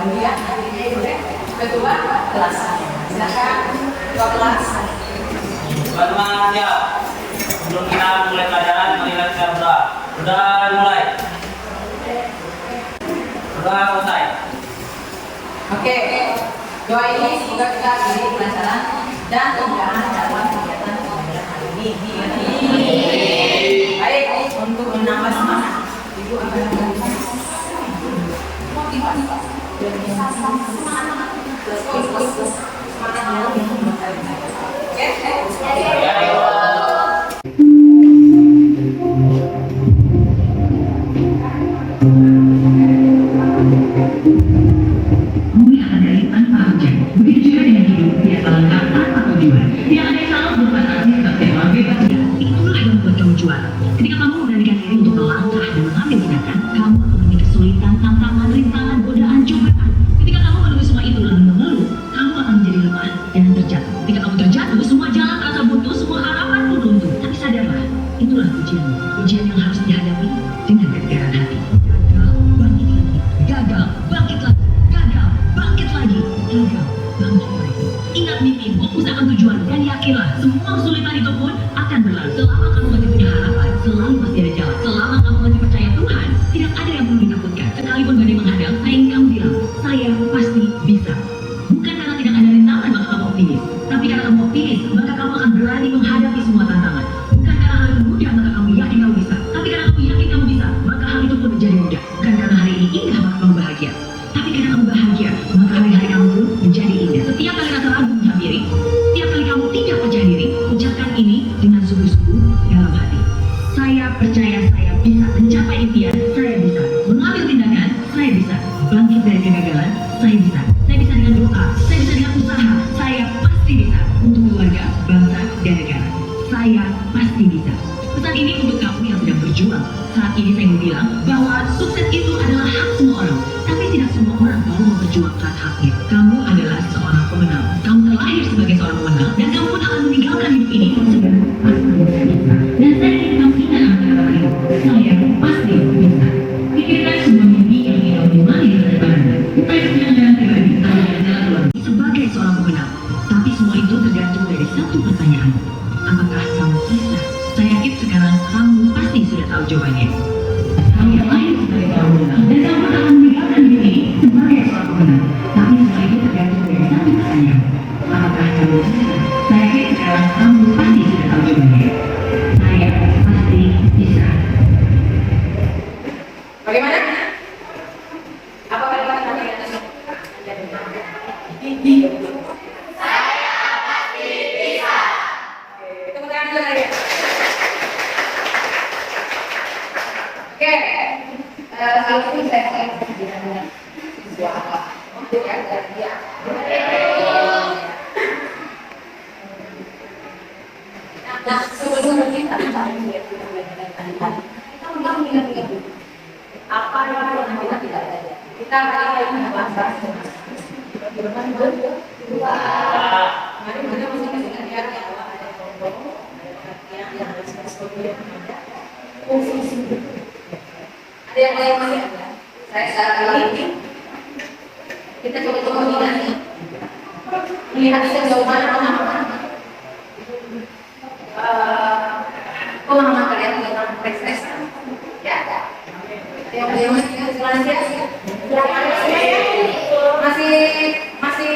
kemudian ketua kelas. Silakan ketua kelas. Teman-teman siap. Sebelum kita mulai pelajaran, marilah kita berdoa. Sudah mulai. Sudah selesai. Oke, doa ini semoga kita diberi kelancaran dan kemudahan dalam kegiatan pembelajaran hari ini. Baik, untuk menambah semangat, Ibu akan motivasi dan bisa semangat. Ketika kamu memberanikan diri untuk melangkah dan mengambil tindakan, kamu akan menemui kesulitan, tantangan, rintangan, godaan, cobaan. Ketika kamu menunggu semua itu lalu mengeluh, kamu akan menjadi lemah dan terjatuh. Ketika kamu terjatuh, semua jalan terasa buntu, semua harapan pun runtuh. Tapi sadarlah, itulah ujian. Ujian yang harus dihadapi dengan ketegaran hati. Gagal, bangkit lagi. Gagal, bangkit lagi. Gagal, bangkit lagi. Gagal, bangkit lagi. Ingat mimpi, fokus akan tujuan, dan yakinlah semua kesulitan itu pun akan berlalu. Selama kamu masih punya harapan, selalu pasti ada jalan. Selama kamu masih percaya Tuhan, tidak ada yang perlu ditakutkan. Sekalipun badai menghadang, saya ingin kamu bilang, saya pasti bisa. Bukan karena tidak ada rintangan maka kamu optimis, tapi karena kamu optimis, maka kamu akan berani menghadapi semua tantangan. Bukan karena hal itu mudah maka kamu yakin kamu bisa, tapi karena kamu yakin kamu bisa, maka hal itu pun menjadi mudah. Bukan karena hari ini indah maka kamu bahagia, tapi karena kamu bahagia, maka hari-hari kamu pun menjadi indah. Setiap kali rasa ragu menghampiri, setiap kali kamu tidak percaya diri, ucapkan ini dengan sungguh-sungguh dalam hati. Saya percaya saya bisa mencapai impian, saya bisa mengambil tindakan, saya bisa bangkit dari kegagalan, saya bisa dengan doa, saya bisa dengan usaha, saya pasti bisa untuk keluarga, bangsa, dan negara. Saya pasti bisa. Pesan ini untuk kamu yang sedang berjuang. Saat ini saya mau bilang bahwa sukses itu adalah hak semua orang, tapi tidak semua orang mau memperjuangkan haknya. Kamu adalah seorang pemenang. Kamu terlahir sebagai seorang pemenang, dan kamu pun akan meninggalkan hidup ini sebagai dan saya ingin kamu ingat kata-kata ini. Saya pasti bisa. Pikirkan sebuah mimpi yang ingin kamu dimana di masa depan. Saya punya jalan pribadi, saya punya jalan keluar sebagai seorang pemenang. Tapi semua itu tergantung dari satu pertanyaan. Apakah kamu bisa? Saya yakin sekarang kamu pasti sudah tahu jawabannya. Kamu lahir sebagai seorang pemenang, dan kamu pun akan meninggalkan hidup ini sebagai seorang pemenang. Tapi semua itu tergantung dari satu pertanyaan. Apakah kamu bisa? Saya yakin sekarang kamu pasti sudah tahu jawabannya. Saya pasti bisa. Bagaimana? Apa kalimat kami yang saya pasti bisa. Tepuk tangan dulu lagi. Oke, hal ini saya dengan siswa untuk yang dia. Nah, sebelum kita melihat kita mengingat apa yang kita tidak ada. Kita akan membahas bagaimana dua. Mari kita masing-masing lihat yang ada kelompok yang harus fungsi. Ada yang lain masih ada. Saya saat ini kita coba mengingat melihat sejauh mana pemahaman kalian tentang teks ya ada. Yang masih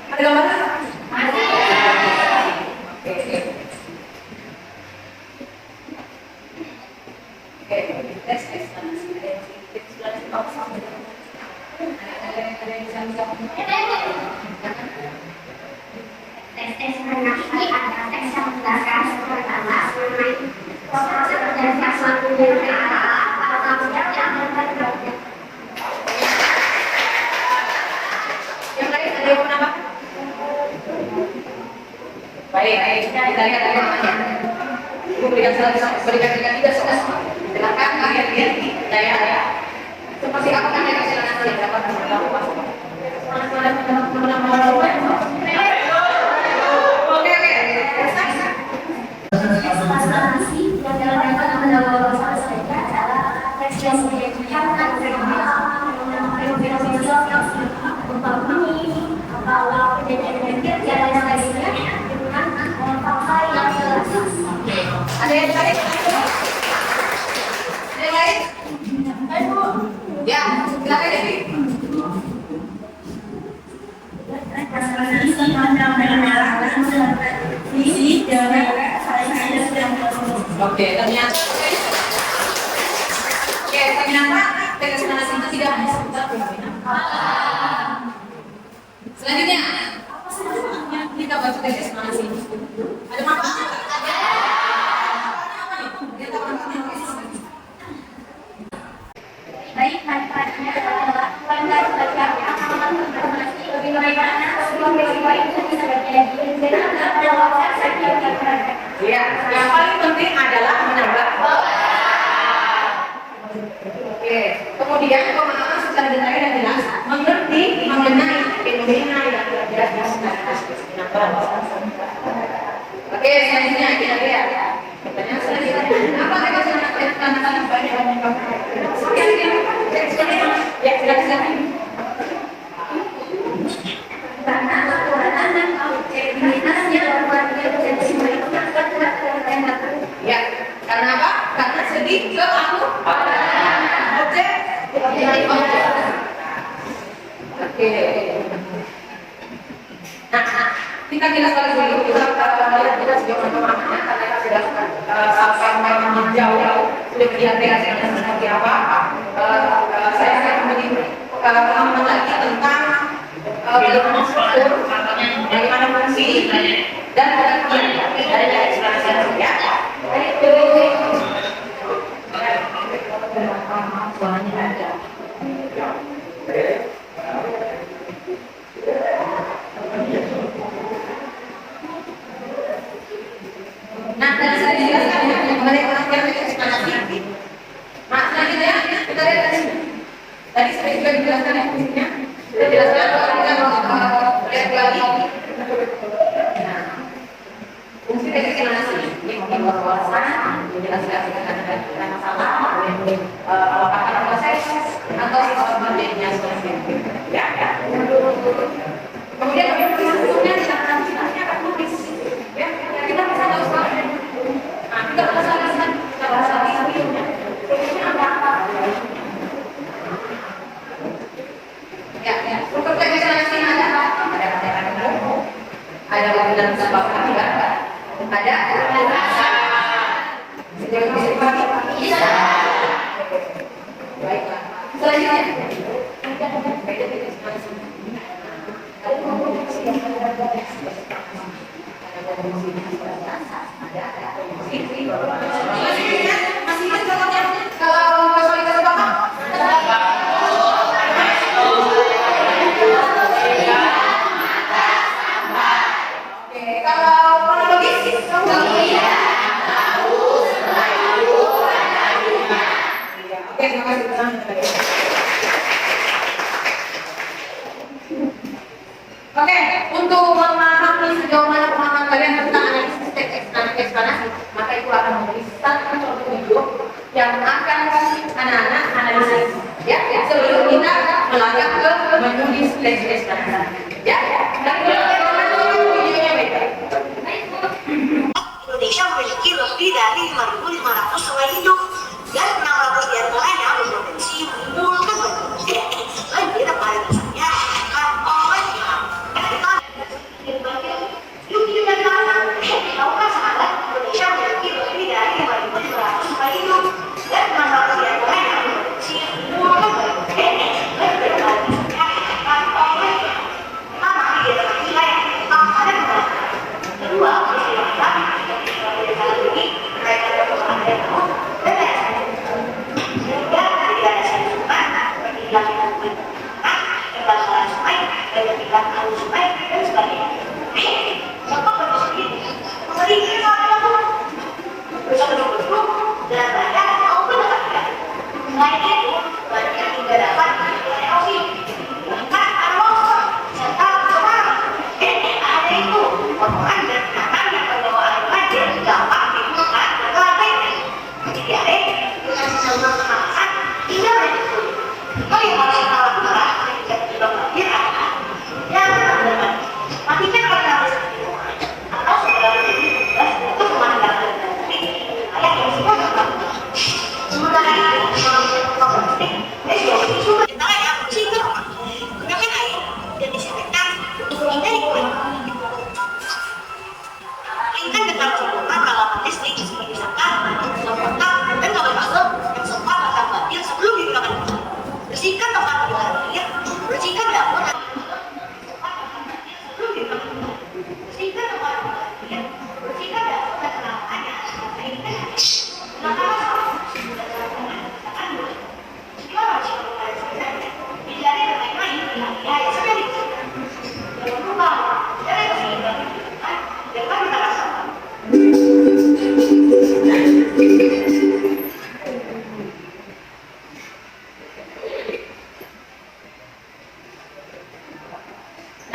ada gambaran? Masih. Oke, tes eksplanasi. Ada yang bisa menjawab? Tes eksplanasi adalah tes yang menjelaskan pertama mengenai proses terjadinya suatu fenomena atau objek yang terjadi. Yang lain ada yang menambah? Baik, kita lihat namanya. Ibu berikan 3 soal. Silakan kalian lihat saya. Seperti apakah yang silakan kalian dapat memberitahu Pak? Eksplanasi yang dapat mendapatkan saja adalah teks yang menjelaskan fenomena sosial yang Oke, ternyata tegas panas itu tidak hanya seputar fenomena. Selanjutnya, apa sebetulnya kita baca tegas panas ini? Ada manfaatnya? Baik, manfaatnya adalah pelanggar belajar lebih bagaimana sebelum peristiwa itu bisa terjadi dan pada waktu saja Ya, yang paling penting adalah menambah. Oke, kemudian pemahaman secara detail dan jelas mengerti mengenai fenomena yang terjadi secara Oke, selanjutnya kita lihat. Pertanyaan selanjutnya, apa rekomendasi tanda-tanda banyak? Ya, silakan. karena kekuatan dan kreativitasnya luar biasa. Ya, karena apa? Karena sedih ke aku. Objek. Oke. Nah, kita jelaskan dulu. Kita sejauh mana pemahamannya karena kita sudah sampai jauh sudah melihat seperti apa. Saya akan memberi pemahaman lagi tentang bagaimana fungsi dan pengertian dari ekspresi ya. Nah, tadi saya jelaskan ya mengenai pengertian ekspresi. Nah, selanjutnya kita lihat tadi saya juga dijelaskan ya fungsinya. Sudah jelaskan bahwa kita lihat lagi. Nah, fungsi dari ekspresi ini mungkin wawasan menjelaskan karena salah apakah proses atau sebagainya seperti itu. Ya. Kemudian fungsinya kita akan tulis. Ya, kita bisa tahu soalnya. Nah, kita bahas lagi sebelumnya. Fungsinya apa? Ya, untuk ekspresi ada kata-kata umum, ada panggilan sebab akibat, ada rasa. Sejauh bisa dibagi? Bisa. Baiklah. Selanjutnya. Masih ingat contohnya? Kalau kesulitan apa? Kalau kronologis, oke, terima kasih. Oke, untuk memahami sejauh mana pemahaman kalian tentang analisis teks ekspanasi, maka itu akan memberi satu contoh video yang akan anak-anak analisis. Ya, sebelum kita melangkah ke menulis teks ekspanasi. Ya, dan videonya beda. Indonesia memiliki lebih dari 5.500 sungai hidup dan 600 diantaranya berpotensi menimbulkan banjir. Banjir pada dasarnya akan oleh tahukah sahabat, Indonesia memiliki lebih dari 5.500 sungai hidup dan 600 diantaranya berpotensi menimbulkan banjir. Banjir pada dasarnya akan oleh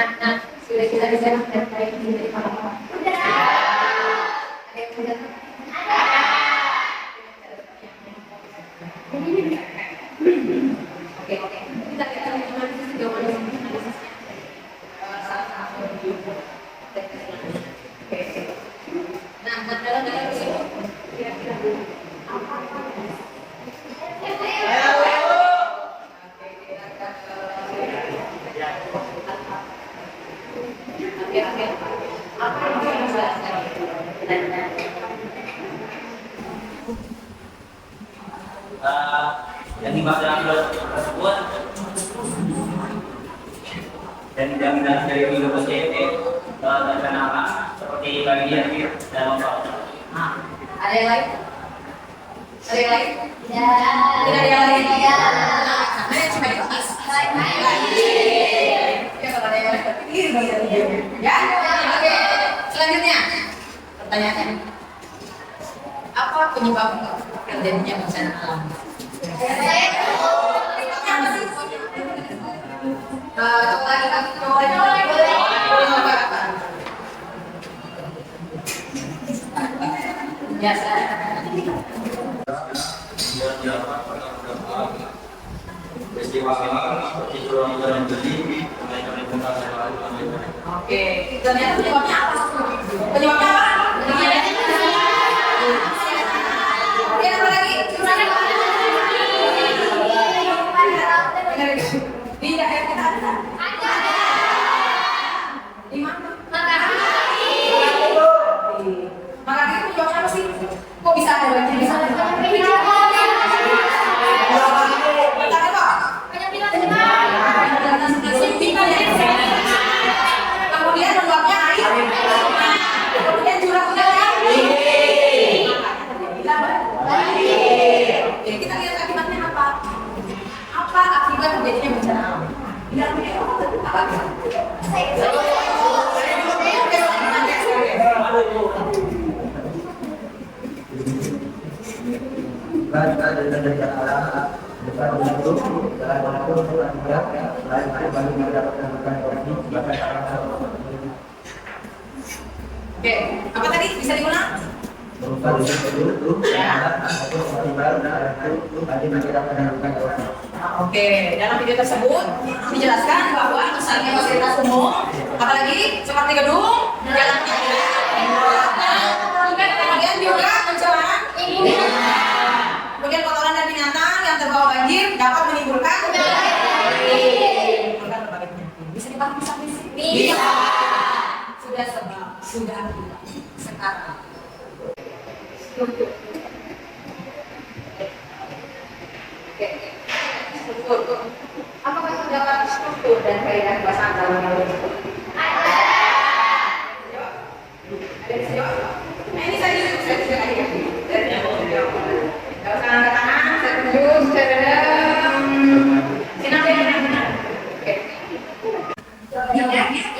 Nah, sudah kita bisa baik dari Pak. Udah. Ada yang sudah? Oke. Kita lihat analisis sejauh mana analisisnya. Salah satu. Oke. Nah, dalam tersebut kira-kira apa? Apa yang bisa dijelaskan? Yang dibahas dalam video tersebut dan jaminan dari video PCT terkenal seperti bagian dan lomba. Ada yang lain? Ada yang lain? Ya. Tidak ada yang lain? Ya. Nah, yang cuma dibahas. Ya, kalau ada yang lain berpikir ya. Oke. Selanjutnya, pertanyaannya. Apa penyebab terjadinya bencana alam? Peristiwa alam seperti curah hujan yang tinggi, kenaikan lingkungan dan lain-lain. Oke, ternyata penyebabnya apa? Penyebabnya apa? Oke, apa lagi? Di daerah kita ada? Di mana? Makanya itu penyebabnya apa sih? Kok bisa ada banjir di sana? Kemudian meluapnya air, kemudian curah hujannya. Oke, kita lihat akibatnya apa? Apa akibat terjadinya bencana alam? Apa? Oke, apa tadi? Bisa diulang? Oke, dalam video tersebut dijelaskan bahwa misalnya fasilitas umum, apalagi seperti gedung, jalan kemudian juga pencemaran kemudian kotoran dan binatang yang terbawa banjir dapat menimbulkan berbagai penyakit. Bisa dipahami sampai sini? Bisa. Sudah sebab, sudah sekarang. Struktur. Oke. Struktur. Apakah terdapat struktur dan kaidah bahasa dalam hal ini? Ada. Ada bisa jawab? Nah, ini saya tunjuk aja. Gak usah angkat tangan, saya tunjuk, saya redam. Sinap ya? Oke.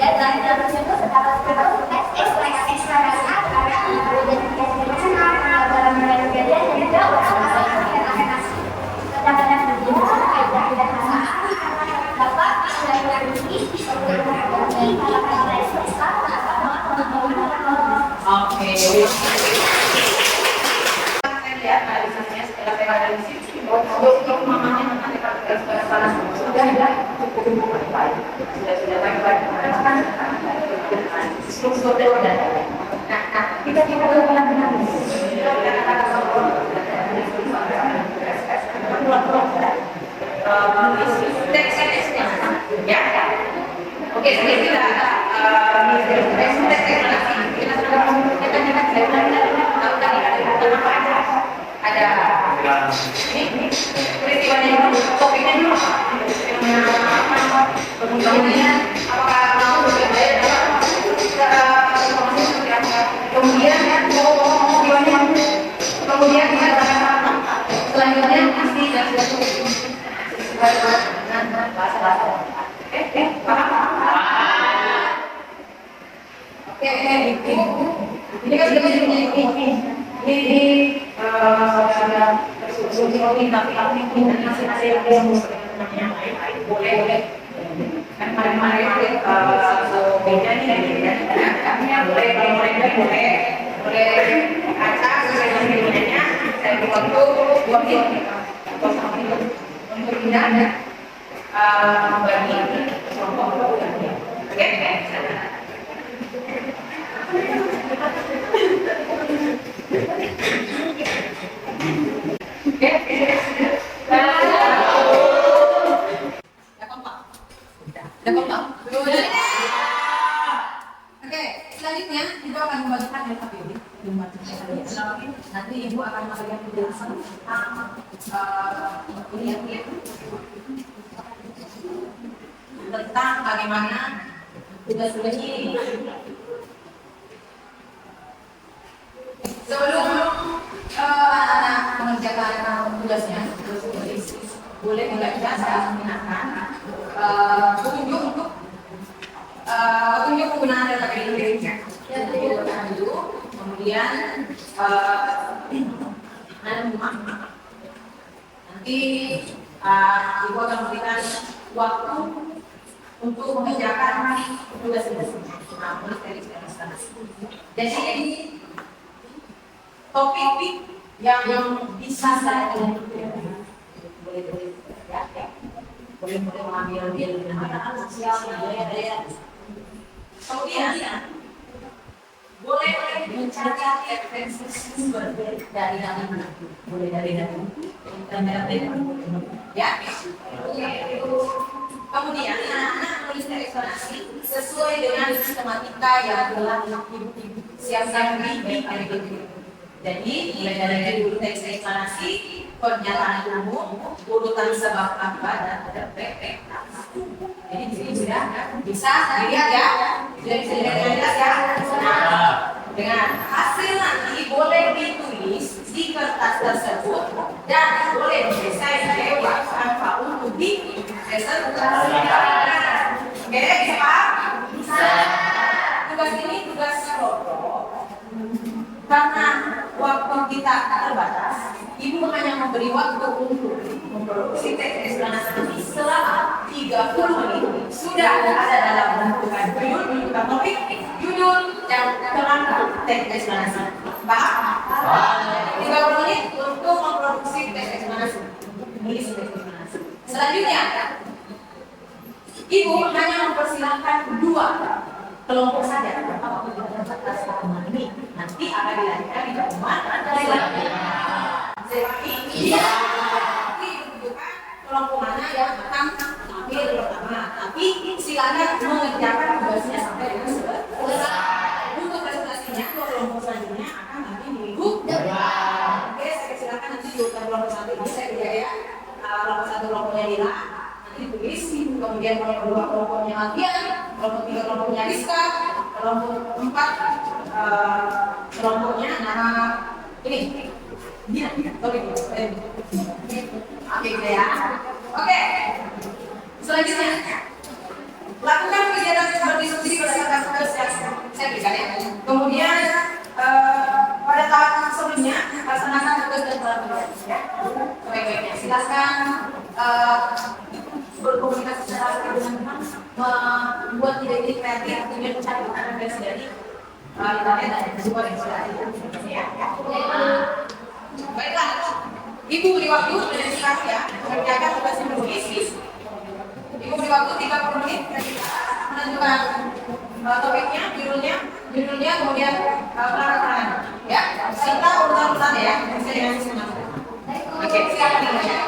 Ya, dalam tersebut terdapat ekstra rasa karena identifikasi nasional, dalam kejadian dan juga orang-orang yang akan kasih. Terdapat berbeda kaidah dan bahasa karena dapat dilakukan ini untuk menghadapi hal-hal ekstra Oke. Saya lihat analisisnya setelah saya analisis untuk mamanya nanti pada salah sudah cukup baik. Sudah baik-baik. Struktur dan nah kita benar-benar teks-teksnya ya. Oke, jadi kita ada ini peristiwanya dulu, topiknya dulu kemudian apakah kamu berbeda kemudian kemudian selanjutnya pasti dan sesuai dengan bahasa-bahasa paham? Oke, ini kan sudah ini saudara bersusun tapi hasil yang boleh kan kemarin poinnya nih ya. Boleh kalau boleh acak sesuai dengan pilihannya. Saya beri waktu 2 menit untuk pindah bagi kelompok. Oke. Udah kompak? Oke, selanjutnya Ibu akan membagikan LKPD. Nanti Ibu akan memberikan penjelasan tentang bagaimana tugas-tugas ini. Sebelum anak-anak mengerjakan tugasnya, boleh dibaca. Saya menggunakan petunjuk penggunaan LKPD. Dulu, kemudian nanti Ibu akan memberikan waktu untuk mengerjakan tugas-tugas. Jadi topik yang bisa saya boleh mengambil sosial budaya. Kemudian boleh mencari referensi sumber dari mana? Boleh dari internet ya. Kemudian anak-anak menulis eksplorasi sesuai dengan sistematika yang telah Ibu siapkan di PPT. Jadi mulai dari judul teks eksplanasi, pernyataan umum, urutan sebab akibat dan ada PP. Jadi di sini sudah bisa dilihat ya, sudah bisa dilihat dengan jelas ya. Nah, dengan hasil nanti boleh ditulis di kertas tersebut dan boleh didesain lewat Canva untuk dipresentasikan. Oke, bisa Pak? Bisa. Tugas ini tugas kelompok. Karena waktu kita terbatas, Ibu hanya memberi waktu untuk memproduksi teks eksplanasi selama 30 menit. Sudah ada dalam bentukan judul, topik, judul, dan kerangka teks eksplanasi. Paham? 30 menit untuk memproduksi teks eksplanasi. Menulis teks eksplanasi. Selanjutnya, Ibu hanya mempersilahkan 2 kelompok saja. Apa kita dapat teman ini nanti akan dilanjutkan di pertemuan selanjutnya. Iya. Nanti ditunjukkan kelompok mana yang akan tampil pertama. Tapi silakan mengerjakan tugasnya sampai dengan selesai. Untuk presentasinya kelompok selanjutnya akan nanti di minggu depan. Oke, saya silakan nanti diurutan kelompok 1 ini saya ya. Kelompok 1 kelompoknya Lila. Ditulis, kemudian kelompok 2 kelompoknya Alfian, kelompok 3 kelompoknya Rizka, kelompok 4 kelompoknya nama ini dia, oke ya. Oke, selanjutnya lakukan kegiatan berdiskusi berdasarkan tugas yang saya berikan ya. Kemudian pada tahap sebelumnya laksanakan tugas dan pelajaran ya. Baik-baiknya silakan berkomunikasi secara dengan teman, membuat ide-ide kreatif, kemudian mencari referensi dari internet dan sebuah inspirasi. Ya. Baiklah, Ibu beri waktu dan silakan ya mengerjakan tugas yang menulis. Ibu beri waktu 30 menit menentukan topiknya, judulnya, kemudian peran-peran, ya. Serta urutan-urutan ya, bisa dengan sistem. Oke, silakan ya.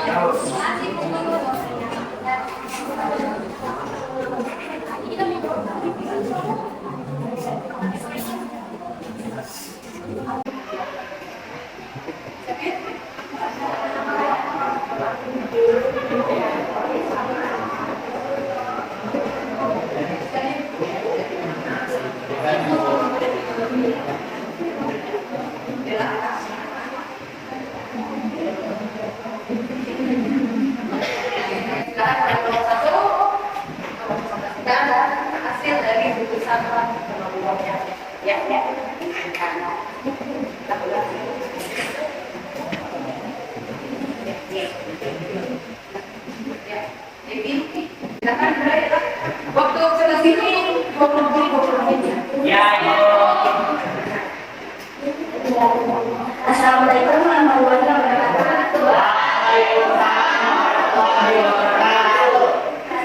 Hasil dari putusan kelompoknya ya. Jadi silakan waktu observasi ini 20 menit. Ya, Ibu. Assalamualaikum warahmatullahi wabarakatuh. Waalaikumsalam warahmatullahi wabarakatuh.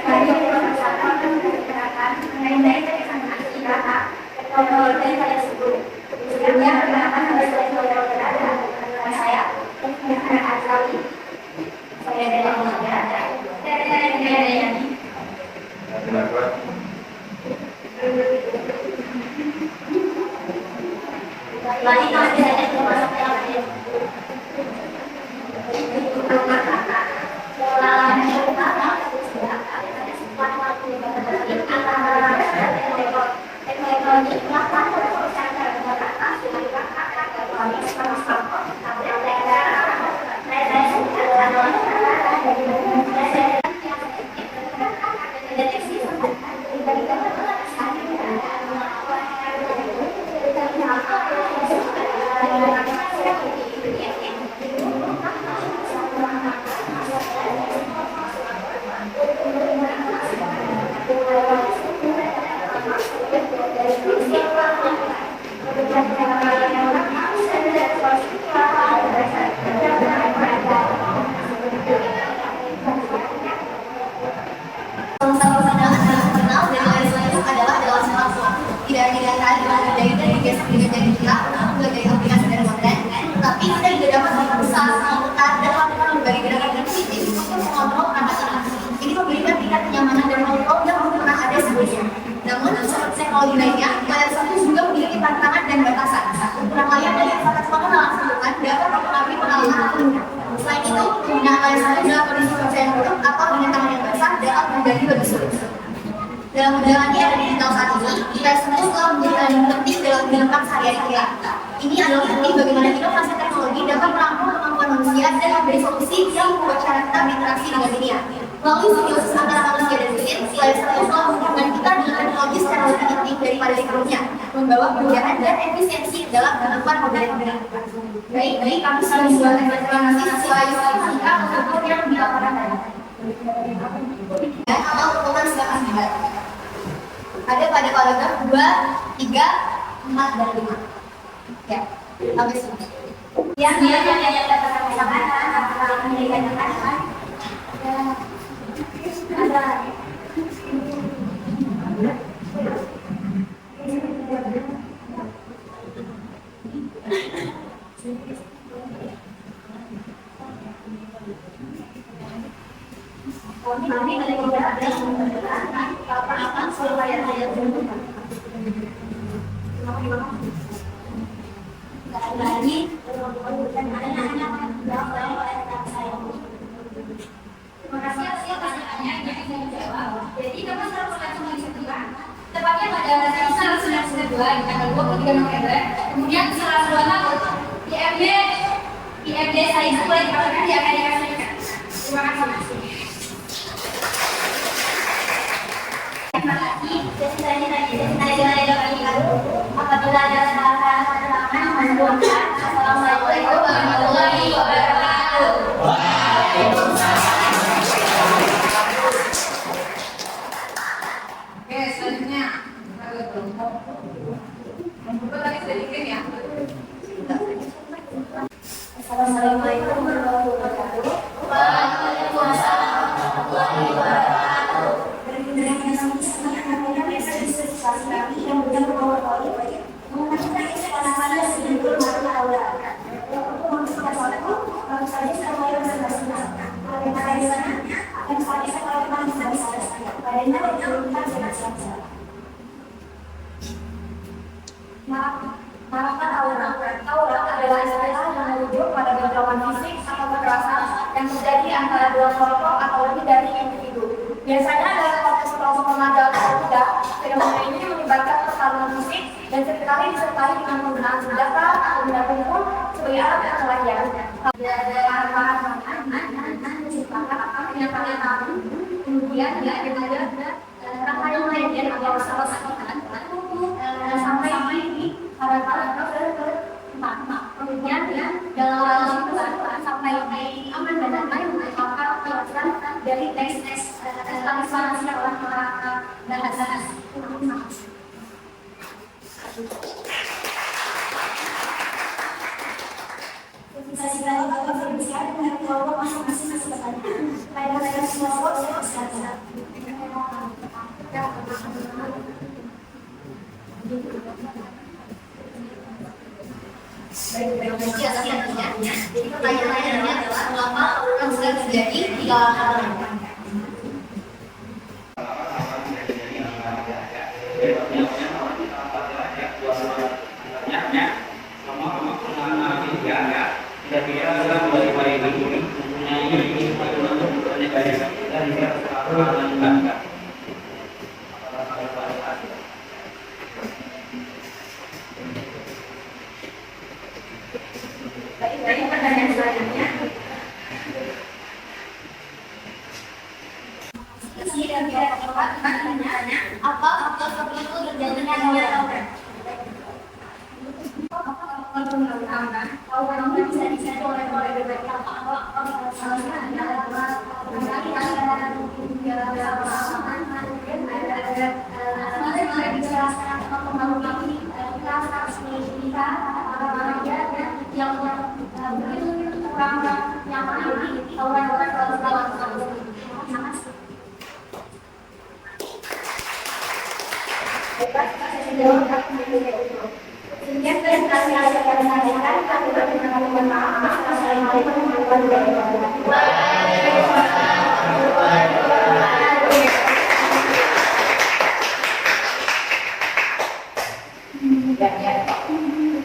Tadi bersama menceritakan mengenai pelaksanaan ibadah atau saya sebut. Sebelumnya perkenalkan nama saya Muhammad Azali. Saya dari Muhammad dari Mari kita masuk dalam Namun, seperti teknologi lainnya, layar satu juga memiliki tantangan dan batasan. Kurang layar dari fasilitas pengenalan sambungan dapat mempengaruhi pengalaman pengguna. Selain itu, penggunaan layar satu dalam kondisi cuaca yang buruk atau dengan tangan yang basah dapat menjadi lebih sulit. Dalam undangan era digital saat ini, layar satu telah menjadi hal yang penting dalam kehidupan sehari-hari kita. Ini adalah bukti bagaimana inovasi teknologi dapat merangkul kemampuan manusia dan memberi solusi yang membuat cara kita berinteraksi dengan dunia. Melalui simbiosis antara manusia dan mesin, layar satu telah menghubungkan kita dengan teknologi secara lebih intim daripada sebelumnya, membawa kemudahan dan efisiensi dalam kehidupan modern. Baik, kami sudah membuat eksplanasi sesuai kita untuk yang dilaporkan tadi. Dan awal ukuran silakan dibuat. Ada pada paragraf 2, 3, 4, dan 5. Ya, sampai sini. Yang dapat kami sampaikan apakah memberikan tekanan ada kami ada apa supaya saya lagi terima kasih atas pertanyaannya yang bisa dijawab. Jadi kamu harus langsung menunjukkan tepatnya pada tanggal 9/2 di tanggal 23 November. Kemudian setelah selanjutnya IMD saya mulai dipasarkan di Amerika Serikat. Terima kasih. Terima kasih. Apabila ada kesalahan Assalamualaikum warahmatullahi wabarakatuh. Oke, selanjutnya. Coba tadi sudah dikirim ya. Assalamualaikum warahmatullahi wabarakatuh. Waalaikumsalam warahmatullahi wabarakatuh. Berkenaan kami yang sudah mengawali mengenai kesalahan yang sedikit masalah awal. Untuk masalahku, baru saja saya bersama-sama. Karena di sana akan saya lakukan bersama-sama. Karena kita bersama-sama. Maafkan aura. Aura adalah istilah yang merujuk pada bentrokan fisik atau kekerasan yang terjadi antara dua kelompok atau lebih dari individu. Biasanya dalam konteks kelompok remaja atau muda, fenomena ini melibatkan pertarungan fisik dan seringkali disertai dengan penggunaan senjata atau benda tumpul sebagai alat perkelahian. Kemudian ada rangkaian lainnya atau salah sampai di paragraf ke-4. Kemudian dalam sampai di aman dan damai merupakan penjelasan dari teks tentang yang telah bahas. Jadi artinya, jadi pertanyaannya adalah mengapa tawuran sering terjadi di kalangan remaja? Dari pertanyaan selanjutnya, Apa faktor tertentu terjadinya tawuran? Tawuran bisa disentuh oleh berbagai apa? Salah satunya adalah Sekian dari hasil yang saya sampaikan, kami berterima kasih. Assalamualaikum warahmatullahi wabarakatuh.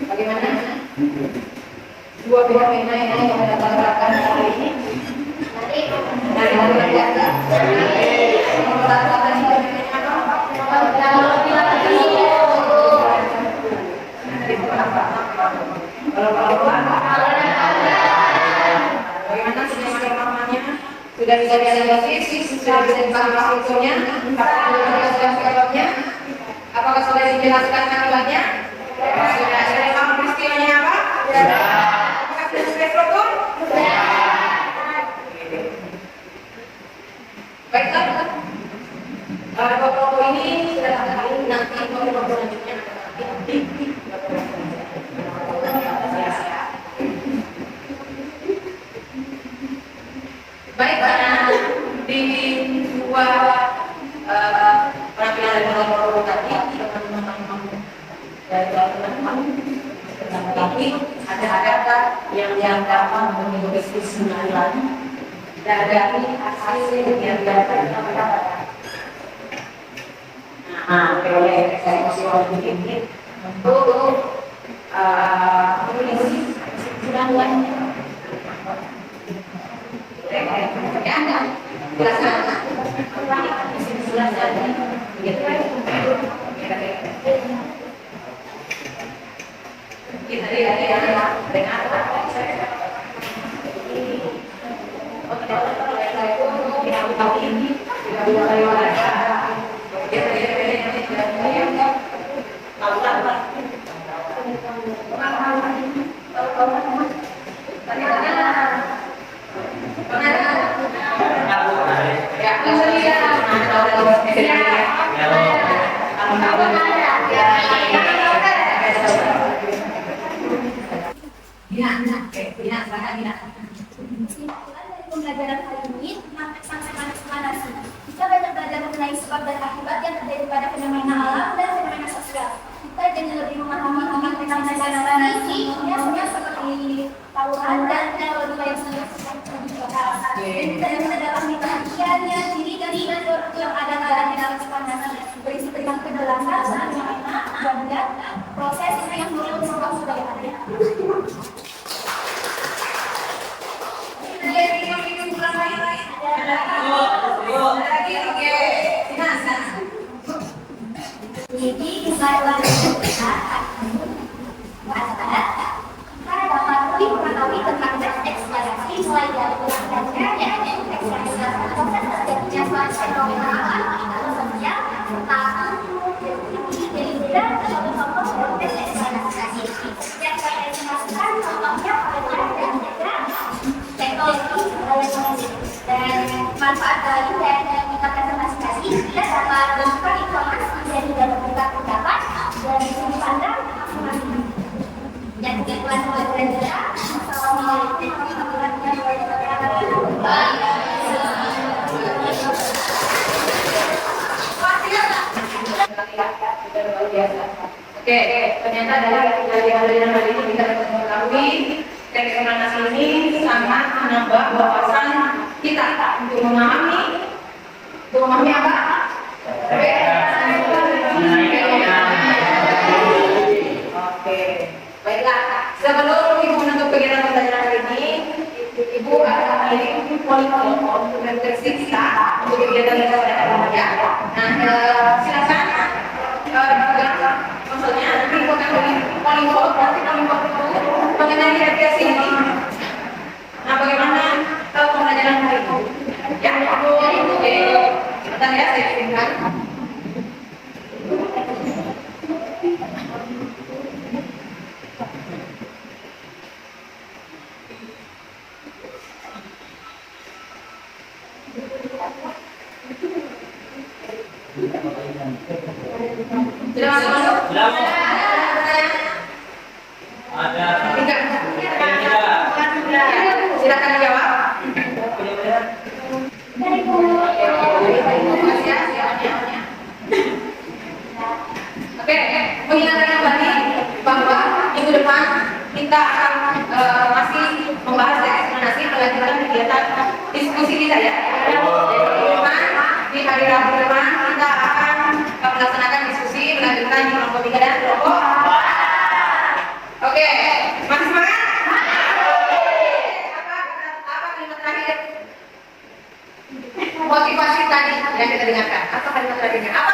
bagaimana? Dua fenomena yang kita bicarakan hari ini. Dari mana biasa? Nomor satu tadi bagaimana skemanya? Sudah bisa dianalisis, sudah bisa dipahami maksudnya, apakah sudah dijelaskan akibatnya? Sudah paham peristiwanya apa? Apakah sudah struktur? Baiklah, kelompok ini sudah terkait nanti kelompok selanjutnya baik karena di dua penampilan dari kelompok tadi teman-teman dari teman-teman tapi ada yang dianggap mengikuti sembilan dari hasil yang dianggap oleh saya ini untuk mengisi kesimpulan ya ada jelaskan kesimpulan dari kita lihat dengan tahun ini Kesimpulan dari pembelajaran kali ini tentang ekspektasi. Kita banyak belajar mengenai sebab dan akibat yang terjadi pada fenomena alam dan fenomena sosial. Kita jadi lebih memahami tentang ekspektasi ini seperti tawuran dan teknologi yang dan kita mendalami perhatiannya diri dan yang ada dalam ekspektasi berisi tentang penjelasan fenomena dan proses yang belum sudah ada. Jadi kita dapat lebih mengetahui tentang ekspektasi mulai dari belajarnya ekspektasi proses terjadinya suatu fenomena alam sosial tentang dan contoh ekspektasi yang saya jelaskan contohnya pada dan teknologi dan manfaat dari kita presentasi kita dapat menemukan informasi dari berbagai pendapat dari sudut pandang masing-masing. Dan kesimpulan pembelajaran, assalamualaikum warahmatullahi wabarakatuh. luar biasa. Oke, ternyata dari hal hari ini kita dapat mengetahui teks proklamasi ini sangat menambah wawasan kita untuk memahami apa? Oke, baiklah. Sebelum Ibu menutup kegiatan pembelajaran hari ini, Ibu akan mengirim poin-poin untuk refleksi kita untuk kegiatan kita pada hari ini ya. Nah, silakan maksudnya nanti Ibu akan beri poin-poin, nanti poin-poin itu mengenai refleksi ini. Nah, bagaimana pembelajaran hari ini? Ya, oke. Sebentar ya, saya kirimkan. Sudah masuk? Sudah masuk. Ada. Tidak. Tidak. Silakan dijawab. Oke, mengingatkan kembali bahwa minggu depan kita akan masih membahas eksplanasi melanjutkan kegiatan diskusi kita ya. Minggu depan di hari Rabu depan kita akan melaksanakan diskusi melanjutkan di kelompok 3 dan kelompok 4. Oke, masih semangat? Apa kalimat terakhir? Motivasi tadi yang kita dengarkan. Apa kalimat terakhirnya? Apa?